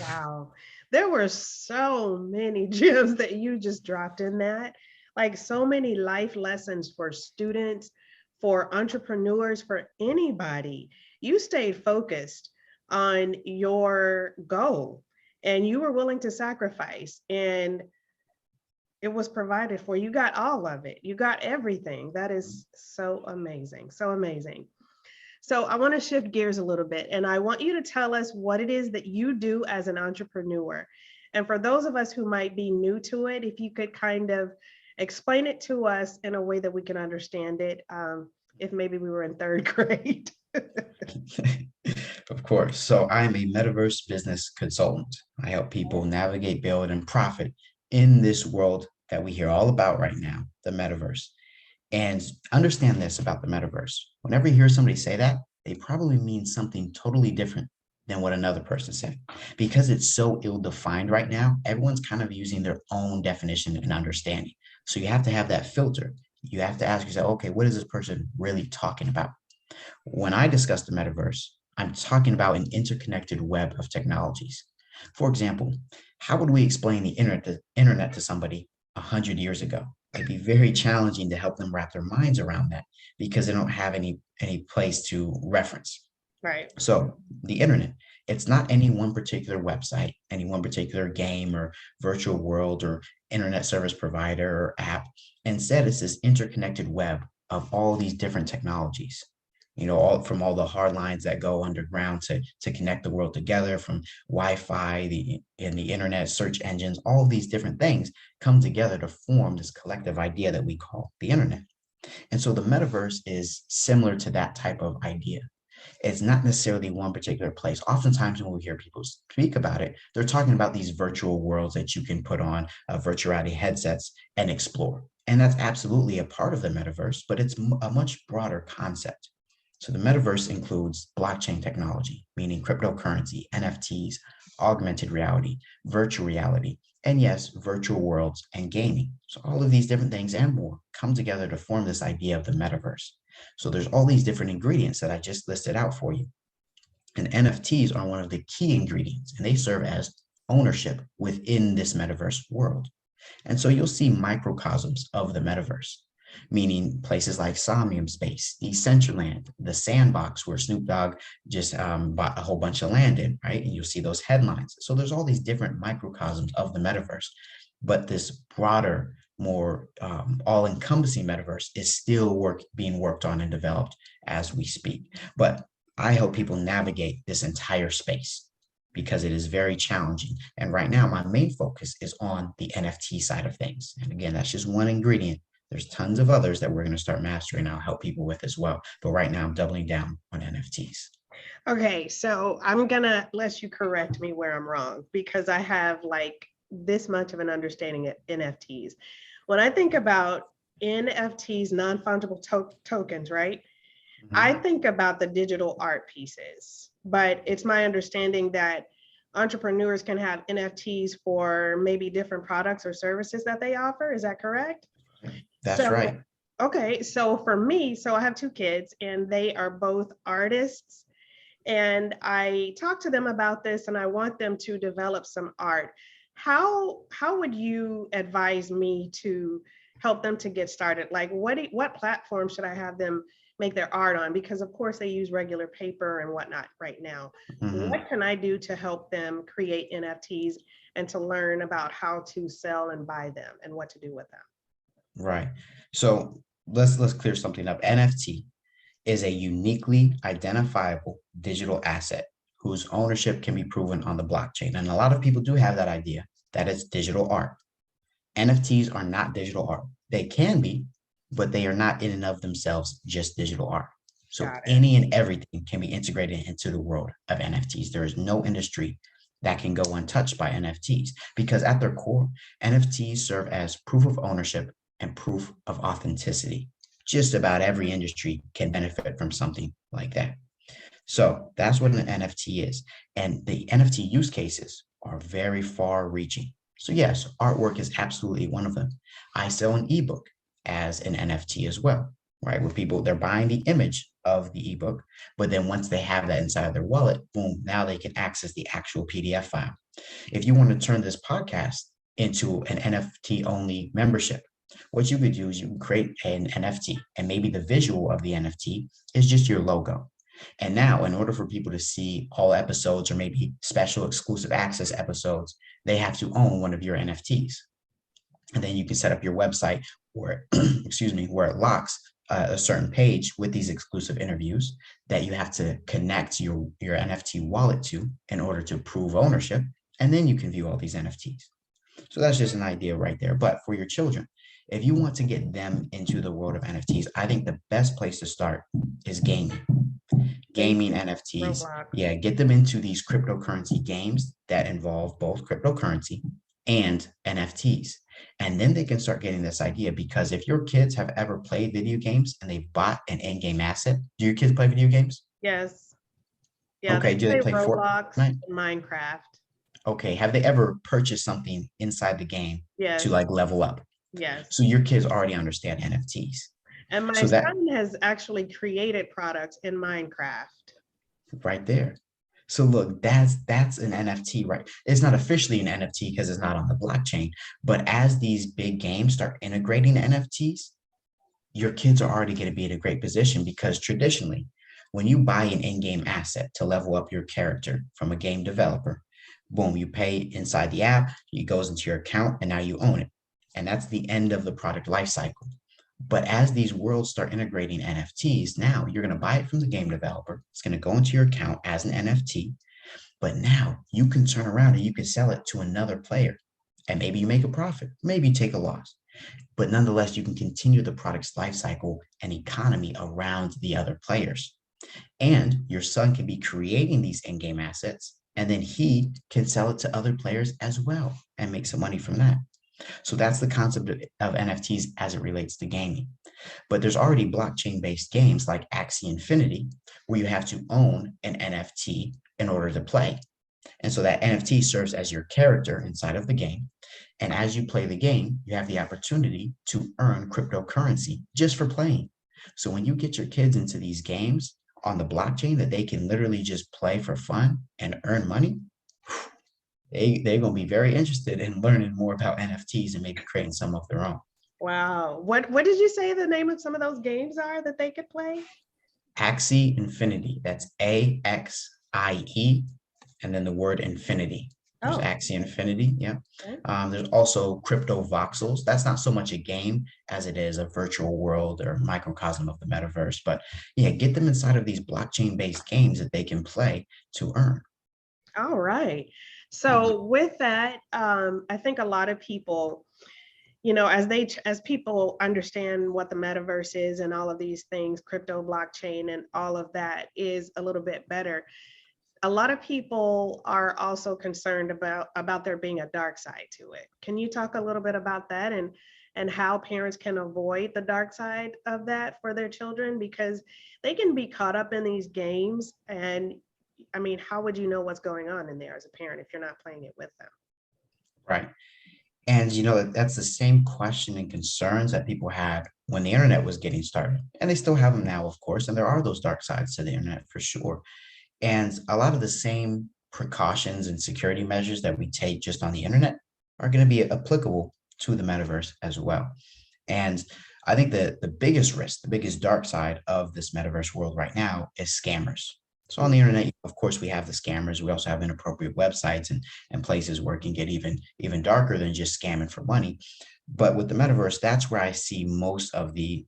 Wow. There were so many gems that you just dropped in that. Like so many life lessons for students, for entrepreneurs, for anybody. You stayed focused on your goal and you were willing to sacrifice, and it was provided for. You got all of it. You got everything. That is so amazing. So amazing. So I want to shift gears a little bit and I want you to tell us what it is that you do as an entrepreneur. And for those of us who might be new to it, if you could kind of explain it to us in a way that we can understand it, if maybe we were in third grade. Of course. So I'm a metaverse business consultant. I help people navigate, build, and profit in this world that we hear all about right now, the metaverse. And understand this about the metaverse. Whenever you hear somebody say that, they probably mean something totally different than what another person said. Because it's so ill-defined right now, everyone's kind of using their own definition and understanding. So you have to have that filter. You have to ask yourself, okay, what is this person really talking about? When I discuss the metaverse, I'm talking about an interconnected web of technologies. For example, how would we explain the internet to somebody 100 years ago? It'd be very challenging to help them wrap their minds around that because they don't have any place to reference. Right. So the internet, it's not any one particular website, any one particular game or virtual world or internet service provider or app. Instead, it's this interconnected web of all these different technologies. All from all the hard lines that go underground to connect the world together, from Wi-Fi, the internet, search engines, all of these different things come together to form this collective idea that we call the internet. And so the metaverse is similar to that type of idea. It's not necessarily one particular place. Oftentimes, when we hear people speak about it, they're talking about these virtual worlds that you can put on virtual reality headsets and explore. And that's absolutely a part of the metaverse, but it's a much broader concept. So the metaverse includes blockchain technology, meaning cryptocurrency, NFTs, augmented reality, virtual reality, and yes, virtual worlds and gaming. So all of these different things and more come together to form this idea of the metaverse. So there's all these different ingredients that I just listed out for you. And NFTs are one of the key ingredients, and they serve as ownership within this metaverse world. And so you'll see microcosms of the metaverse, meaning places like Somnium Space, Decentraland, the Sandbox, where Snoop Dogg just bought a whole bunch of land in, right? And you'll see those headlines. So there's all these different microcosms of the metaverse, but this broader, more all-encompassing metaverse is still being worked on and developed as we speak. But I help people navigate this entire space because it is very challenging. And right now, my main focus is on the NFT side of things. And again, that's just one ingredient. There's tons of others that we're going to start mastering. I'll help people with as well. But right now, I'm doubling down on NFTs. Okay, so I'm gonna let you correct me where I'm wrong because I have like this much of an understanding of NFTs. When I think about NFTs, non-fungible tokens, right? I Mhm. think about the digital art pieces, but it's my understanding that entrepreneurs can have NFTs for maybe different products or services that they offer. Is that correct? That's So, right. okay, so for me, so I have two kids and they are both artists. And I talked to them about this and I want them to develop some art. How would you advise me to help them to get started? Like what platform should I have them make their art on? Because of course they use regular paper and whatnot right now. Mhm. What can I do to help them create NFTs and to learn about how to sell and buy them and what to do with them? Right. So let's clear something up. NFT is a uniquely identifiable digital asset whose ownership can be proven on the blockchain. And a lot of people do have that idea that it's digital art. NFTs are not digital art. They can be, but they are not in and of themselves just digital art. So Got it. any and everything can be integrated into the world of NFTs. There is no industry that can go untouched by NFTs because at their core, NFTs serve as proof of ownership and proof of authenticity. Just about every industry can benefit from something like that. So that's what an NFT is. And the NFT use cases are very far reaching. So, yes, artwork is absolutely one of them. I sell an ebook as an NFT as well, right? Where people, they're buying the image of the ebook, but then once they have that inside their wallet, boom, now they can access the actual PDF file. If you want to turn this podcast into an NFT only membership, what you could do is you can create an NFT, and maybe the visual of the NFT is just your logo. And now, in order for people to see all episodes or maybe special exclusive access episodes, they have to own one of your NFTs. And then you can set up your website where, excuse me, where it locks a certain page with these exclusive interviews that you have to connect your NFT wallet to in order to prove ownership. And then you can view all these NFTs. So that's just an idea right there. But for your children, if you want to get them into the world of NFTs, I think the best place to start is gaming. Gaming NFTs. Roblox. Yeah, get them into these cryptocurrency games that involve both cryptocurrency and NFTs. And then they can start getting this idea, because if your kids have ever played video games and they've bought an in-game asset, do your kids play video games? Yes. Yeah, Okay, they do they play play Roblox Fortnite? and Minecraft. Okay, have they ever purchased something inside the game to Yes, like level up? So yes. your kids already understand NFTs. And my So that son has actually created products in Minecraft. right there. So look, that's an NFT, right? It's not officially an NFT because it's not on the blockchain, but as these big games start integrating NFTs, your kids are already going to be in a great position, because traditionally, when you buy an in-game asset to level up your character from a game developer, boom, you pay inside the app, it goes into your account, and now you own it. And that's the end of the product lifecycle. But as these worlds start integrating NFTs, now you're going to buy it from the game developer. It's going to go into your account as an NFT. But now you can turn around and you can sell it to another player. And maybe you make a profit, maybe you take a loss. But nonetheless, you can continue the product's life cycle and economy around the other players. And your son can be creating these in-game assets, and then he can sell it to other players as well and make some money from that. So that's the concept of NFTs as it relates to gaming. But there's already blockchain-based games like Axie Infinity, where you have to own an NFT in order to play. And so that NFT serves as your character inside of the game. And as you play the game, you have the opportunity to earn cryptocurrency just for playing. So when you get your kids into these games on the blockchain that they can literally just play for fun and earn money, they're going to be very interested in learning more about NFTs and maybe creating some of their own. Wow. What did you say the name of some of those games are that they could play? Axie Infinity. That's AXIE, and then the word infinity. There's Oh, Axie Infinity. Yeah. okay. There's also Crypto Voxels. That's not so much a game as it is a virtual world or microcosm of the metaverse. But yeah, get them inside of these blockchain-based games that they can play to earn. All right. Mhm. So with that, I think a lot of people, as people understand what the metaverse is and all of these things, crypto, blockchain, and all of that is a little bit better. A lot of people are also concerned about there being a dark side to it. Can you talk a little bit about that, and how parents can avoid the dark side of that for their children? Because they can be caught up in these games, and I mean, how would you know what's going on in there as a parent if you're not playing it with them? Right. And that's the same question and concerns that people had when the internet was getting started. And they still have them now, of course. And there are those dark sides to the internet for sure. And a lot of the same precautions and security measures that we take just on the internet are going to be applicable to the metaverse as well. And I think that the biggest risk, the biggest dark side of this metaverse world right now is scammers. So on the internet, of course, we have the scammers. We also have inappropriate websites and places where it can get even darker than just scamming for money. But with the metaverse, that's where I see most of the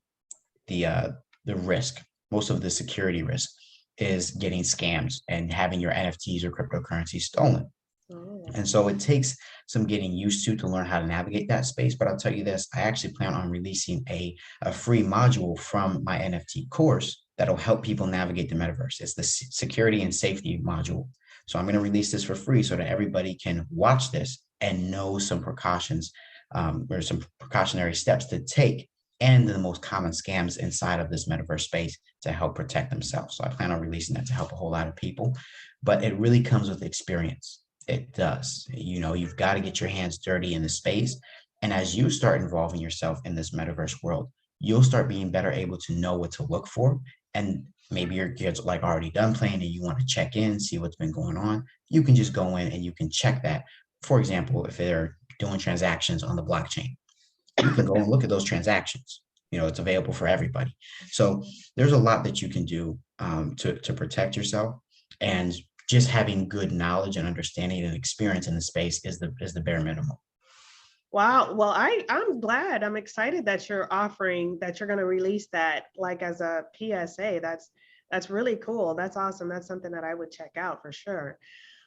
risk, most of the security risk is getting scams and having your NFTs or cryptocurrency stolen. Oh, And so it takes some getting used to learn how to navigate that space. But I'll tell you this, I actually plan on releasing a free module from my NFT course that'll help people navigate the metaverse. It's the security and safety module. So I'm going to release this for free so that everybody can watch this and know some precautions or some precautionary steps to take and the most common scams inside of this metaverse space to help protect themselves. So I plan on releasing that to help a whole lot of people, but it really comes with experience. It does. You've got to get your hands dirty in the space. And as you start involving yourself in this metaverse world, you'll start being better able to know what to look for and maybe your kids like already done playing and you want to check in, see what's been going on, you can just go in and you can check that. For example, if they're doing transactions on the blockchain, you can go and look at those transactions. It's available for everybody. So there's a lot that you can do to protect yourself, and just having good knowledge and understanding and experience in the space is the bare minimum. Wow. Well, I'm glad. I'm excited that you're offering that you're going to release that like as a PSA. That's really cool. That's awesome. That's something that I would check out for sure.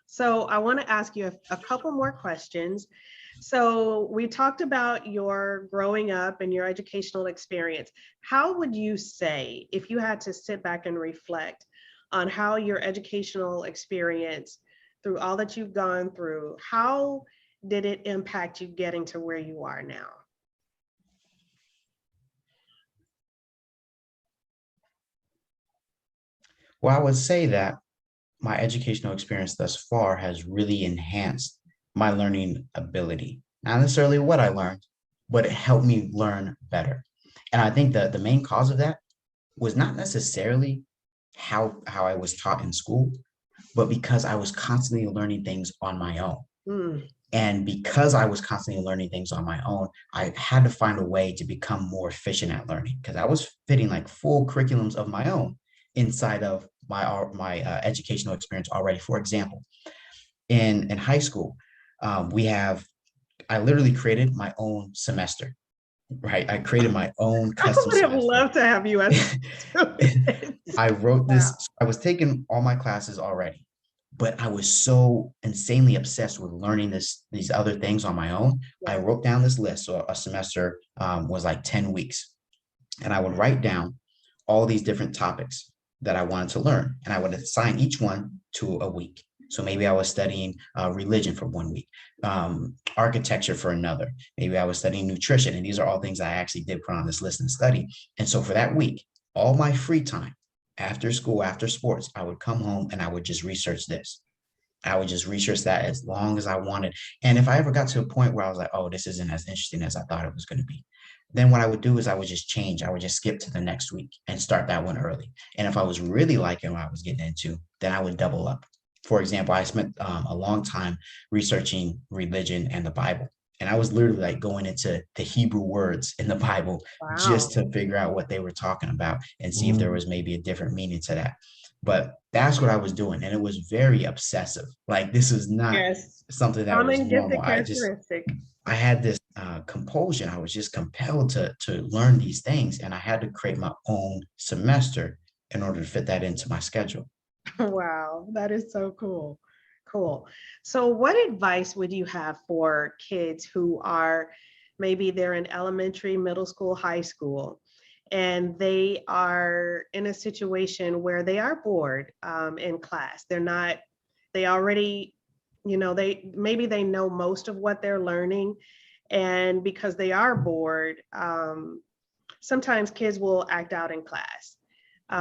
So I want to ask you a couple more questions. So we talked about your growing up and your educational experience. How would you say, if you had to sit back and reflect on how your educational experience through all that you've gone through, how did it impact you getting to where you are now? Well, I would say that my educational experience thus far has really enhanced my learning ability. Not necessarily what I learned, but it helped me learn better. And I think that the main cause of that was not necessarily how I was taught in school, but because I was constantly learning things on my own. Mm, And because I was constantly learning things on my own, I had to find a way to become more efficient at learning, because I was fitting like full curriculums of my own inside of my educational experience already. For example, in high school, we have I literally created my own semester, right? I created my own I custom would have semester. loved to have you as a student. I wrote Wow. this, I was taking all my classes already, but I was so insanely obsessed with learning these other things on my own. I Yeah. wrote down this list. So a semester was like 10 weeks. And I would write down all these different topics that I wanted to learn. And I would assign each one to a week. So maybe I was studying religion for 1 week, architecture for another. Maybe I was studying nutrition. And these are all things I actually did put on this list and study. And so for that week, all my free time after school, after sports, I would come home and I would just research this. I would just research that as long as I wanted. And if I ever got to a point where I was like, oh, this isn't as interesting as I thought it was going to be, then what I would do is I would just change. I would just skip to the next week and start that one early. And if I was really liking what I was getting into, then I would double up. For example, I spent a long time researching religion and the Bible. And I was literally like going into the Hebrew words in the Bible just Wow. to figure out what they were talking about and see if there was maybe a different meaning to that. But that's what I was doing. And it was very obsessive. Like, this was not Yes. something that was Common normal. gifted characteristic. I had this compulsion. I was just compelled to learn these things, and I had to create my own semester in order to fit that into my schedule. Wow, that is so cool. Cool. So what advice would you have for kids who are maybe they're in elementary, middle school, high school, and they are in a situation where they are bored in class? They're not, they already, they maybe they know most of what they're learning. And because they are bored, sometimes kids will act out in class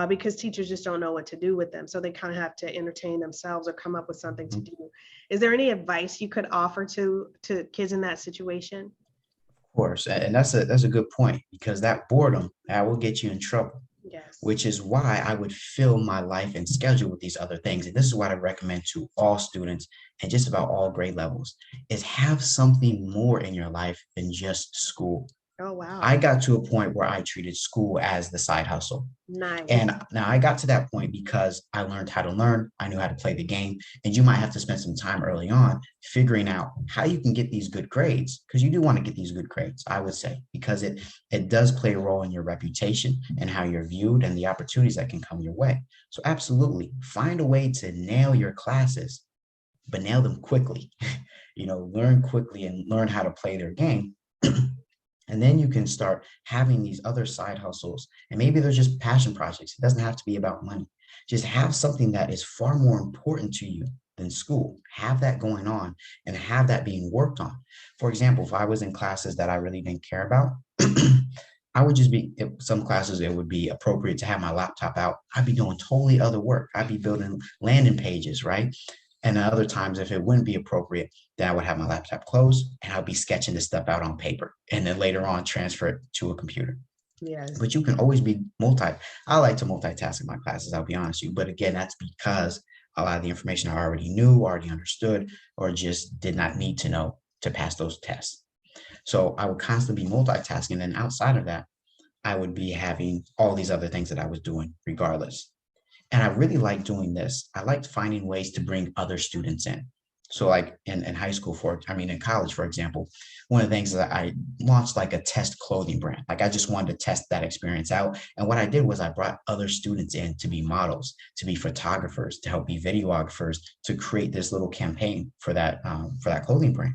because teachers just don't know what to do with them. So they kind of have to entertain themselves or come up with something to Mhm. do. Is there any advice you could offer to kids in that situation? Of course, and that's a good point, because that boredom that will get you in trouble, Yes. which is why I would fill my life and schedule with these other things. And this is what I recommend to all students and just about all grade levels: is have something more in your life than just school. Oh, wow. I got to a point where I treated school as the side hustle. And Nice. now I got to that point because I learned how to learn. I knew how to play the game. And you might have to spend some time early on figuring out how you can get these good grades, because you do want to get these good grades, I would say, because it does play a role in your reputation and how you're viewed and the opportunities that can come your way. So absolutely find a way to nail your classes, but nail them quickly. Learn quickly and learn how to play their game. And then you can start having these other side hustles. And maybe they're just passion projects. It doesn't have to be about money. Just have something that is far more important to you than school. Have that going on and have that being worked on. For example, if I was in classes that I really didn't care about, I would just be, some classes, it would be appropriate to have my laptop out. I'd be doing totally other work. I'd be building landing pages, right? And other times, if it wouldn't be appropriate, then I would have my laptop closed and I'll be sketching this stuff out on paper and then later on transfer it to a computer. Yes. but you can always be I like to multitask in my classes, I'll be honest with you. But again, that's because a lot of the information I already knew, already understood, or just did not need to know to pass those tests. So I would constantly be multitasking. And outside of that, I would be having all these other things that I was doing regardless. And I really like doing this. I liked finding ways to bring other students in. So like in high school in college, for example, one of the things that I launched like a test clothing brand. Like I just wanted to test that experience out. And what I did was I brought other students in to be models, to be photographers, to help be videographers, to create this little campaign for that clothing brand.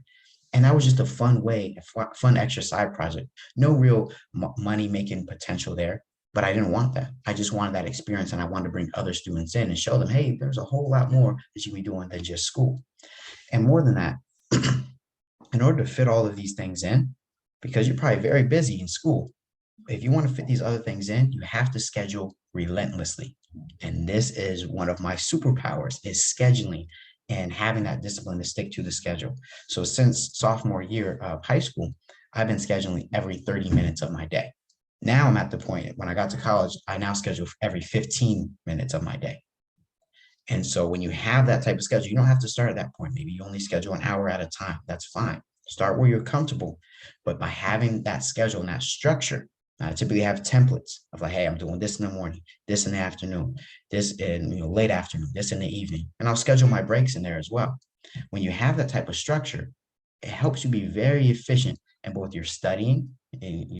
And that was just a fun way, fun extra side project. No real money making potential there, but I didn't want that. I just wanted that experience, and I wanted to bring other students in and show them, hey, there's a whole lot more that you can be doing than just school. And more than that, in order to fit all of these things in, because you're probably very busy in school, if you want to fit these other things in, you have to schedule relentlessly. And this is one of my superpowers is scheduling and having that discipline to stick to the schedule. So since sophomore year of high school, I've been scheduling every 30 minutes of my day. Now I'm at the point when I got to college, I now schedule every 15 minutes of my day. And so when you have that type of schedule, you don't have to start at that point. Maybe you only schedule an hour at a time. That's fine. Start where you're comfortable. But by having that schedule and that structure, I typically have templates of like, hey, I'm doing this in the morning, this in the afternoon, this in late afternoon, this in the evening. And I'll schedule my breaks in there as well. When you have that type of structure, it helps you be very efficient in both your studying and